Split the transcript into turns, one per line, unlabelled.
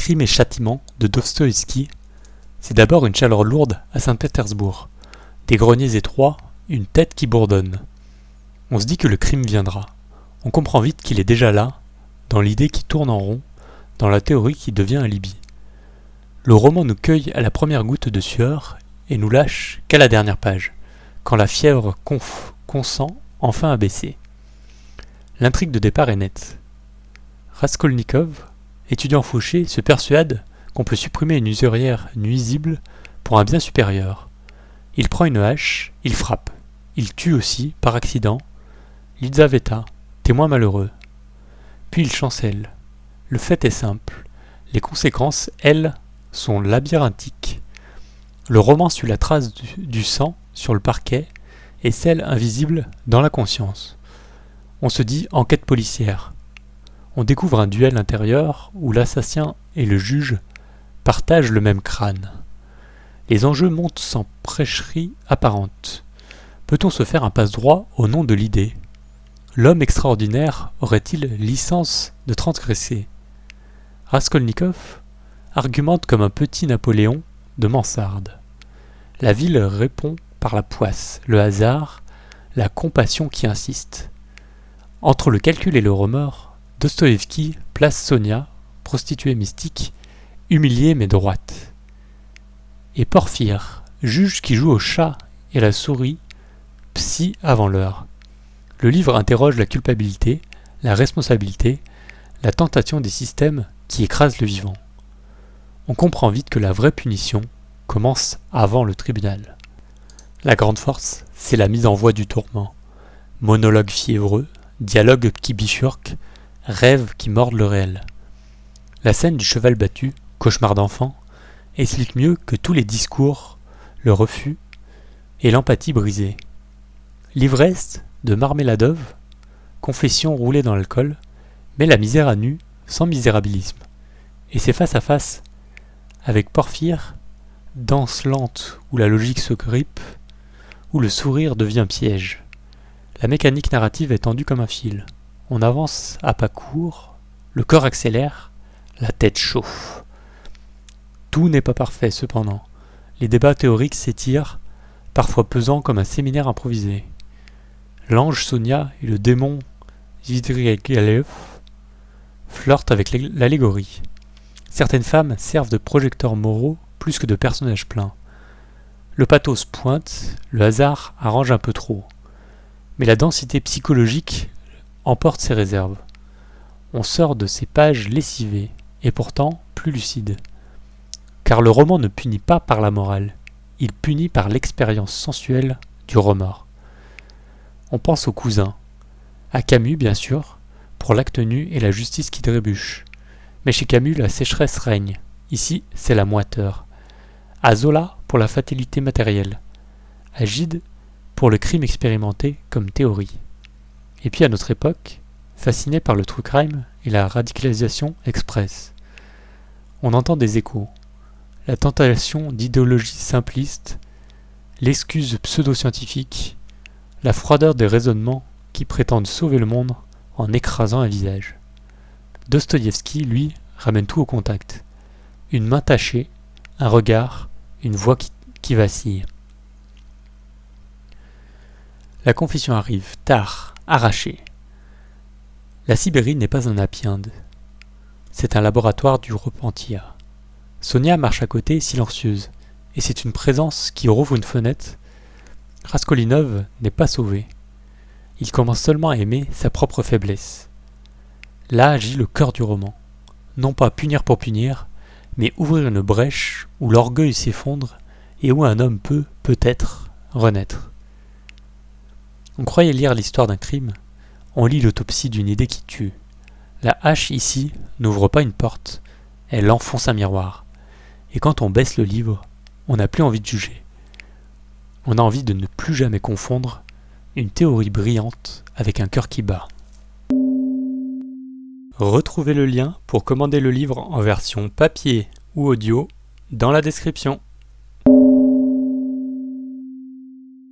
Crime et châtiment de Dostoïevski, c'est d'abord une chaleur lourde à Saint-Pétersbourg, des greniers étroits, une tête qui bourdonne. On se dit que le crime viendra. On comprend vite qu'il est déjà là, dans l'idée qui tourne en rond, dans la théorie qui devient un alibi. Le roman nous cueille à la première goutte de sueur et nous lâche qu'à la dernière page, quand la fièvre consent enfin à baisser. L'intrigue de départ est nette. Raskolnikov, étudiant fauché, se persuade qu'on peut supprimer une usurière nuisible pour un bien supérieur. Il prend une hache, il frappe. Il tue aussi, par accident, Lizaveta, témoin malheureux. Puis il chancelle. Le fait est simple. Les conséquences, elles, sont labyrinthiques. Le roman suit la trace du sang sur le parquet et celle invisible dans la conscience. On se dit enquête policière. On découvre un duel intérieur où l'assassin et le juge partagent le même crâne. Les enjeux montent sans prêcherie apparente. Peut-on se faire un passe-droit au nom de l'idée ? L'homme extraordinaire aurait-il licence de transgresser ? Raskolnikov argumente comme un petit Napoléon de mansarde. La ville répond par la poisse, le hasard, la compassion qui insiste. Entre le calcul et le remords, Dostoïevski place Sonia, prostituée mystique, humiliée mais droite. Et Porphyre, juge qui joue au chat et la souris, psy avant l'heure. Le livre interroge la culpabilité, la responsabilité, la tentation des systèmes qui écrasent le vivant. On comprend vite que la vraie punition commence avant le tribunal. La grande force, c'est la mise en voie du tourment. Monologue fiévreux, dialogue qui bifurque, rêves qui mordent le réel. La scène du cheval battu, cauchemar d'enfant, explique mieux que tous les discours, le refus et l'empathie brisée. L'ivresse de Marmeladov, confession roulée dans l'alcool, met la misère à nu sans misérabilisme. Et c'est face à face avec Porphyre, danse lente où la logique se grippe, où le sourire devient piège. La mécanique narrative est tendue comme un fil. On avance à pas courts, le corps accélère, la tête chauffe. Tout n'est pas parfait cependant. Les débats théoriques s'étirent, parfois pesants comme un séminaire improvisé. L'ange Sonia et le démon Zvidrigaïlev flirtent avec l'allégorie. Certaines femmes servent de projecteurs moraux plus que de personnages pleins. Le pathos pointe, le hasard arrange un peu trop. Mais la densité psychologique emporte ses réserves. On sort de ces pages lessivées, et pourtant plus lucides. Car le roman ne punit pas par la morale, il punit par l'expérience sensuelle du remords. On pense aux cousins, à Camus bien sûr, pour l'acte nu et la justice qui trébuche. Mais chez Camus, la sécheresse règne. Ici, c'est la moiteur. À Zola, pour la fatalité matérielle. À Gide, pour le crime expérimenté comme théorie. Et puis à notre époque, fasciné par le true crime et la radicalisation express. On entend des échos. La tentation d'idéologie simpliste, l'excuse pseudo-scientifique, la froideur des raisonnements qui prétendent sauver le monde en écrasant un visage. Dostoïevski, lui, ramène tout au contact. Une main tachée, un regard, une voix qui vacille. La confession arrive, tard, arrachée. La Sibérie n'est pas un happy end. C'est un laboratoire du repentir. Sonia marche à côté, silencieuse, et c'est une présence qui rouvre une fenêtre. Raskolnikov n'est pas sauvé. Il commence seulement à aimer sa propre faiblesse. Là agit le cœur du roman. Non pas punir pour punir, mais ouvrir une brèche où l'orgueil s'effondre et où un homme peut, peut-être, renaître. On croyait lire l'histoire d'un crime, on lit l'autopsie d'une idée qui tue. La hache ici n'ouvre pas une porte, elle enfonce un miroir. Et quand on baisse le livre, on n'a plus envie de juger. On a envie de ne plus jamais confondre une théorie brillante avec un cœur qui bat. Retrouvez le lien pour commander le livre en version papier ou audio dans la description.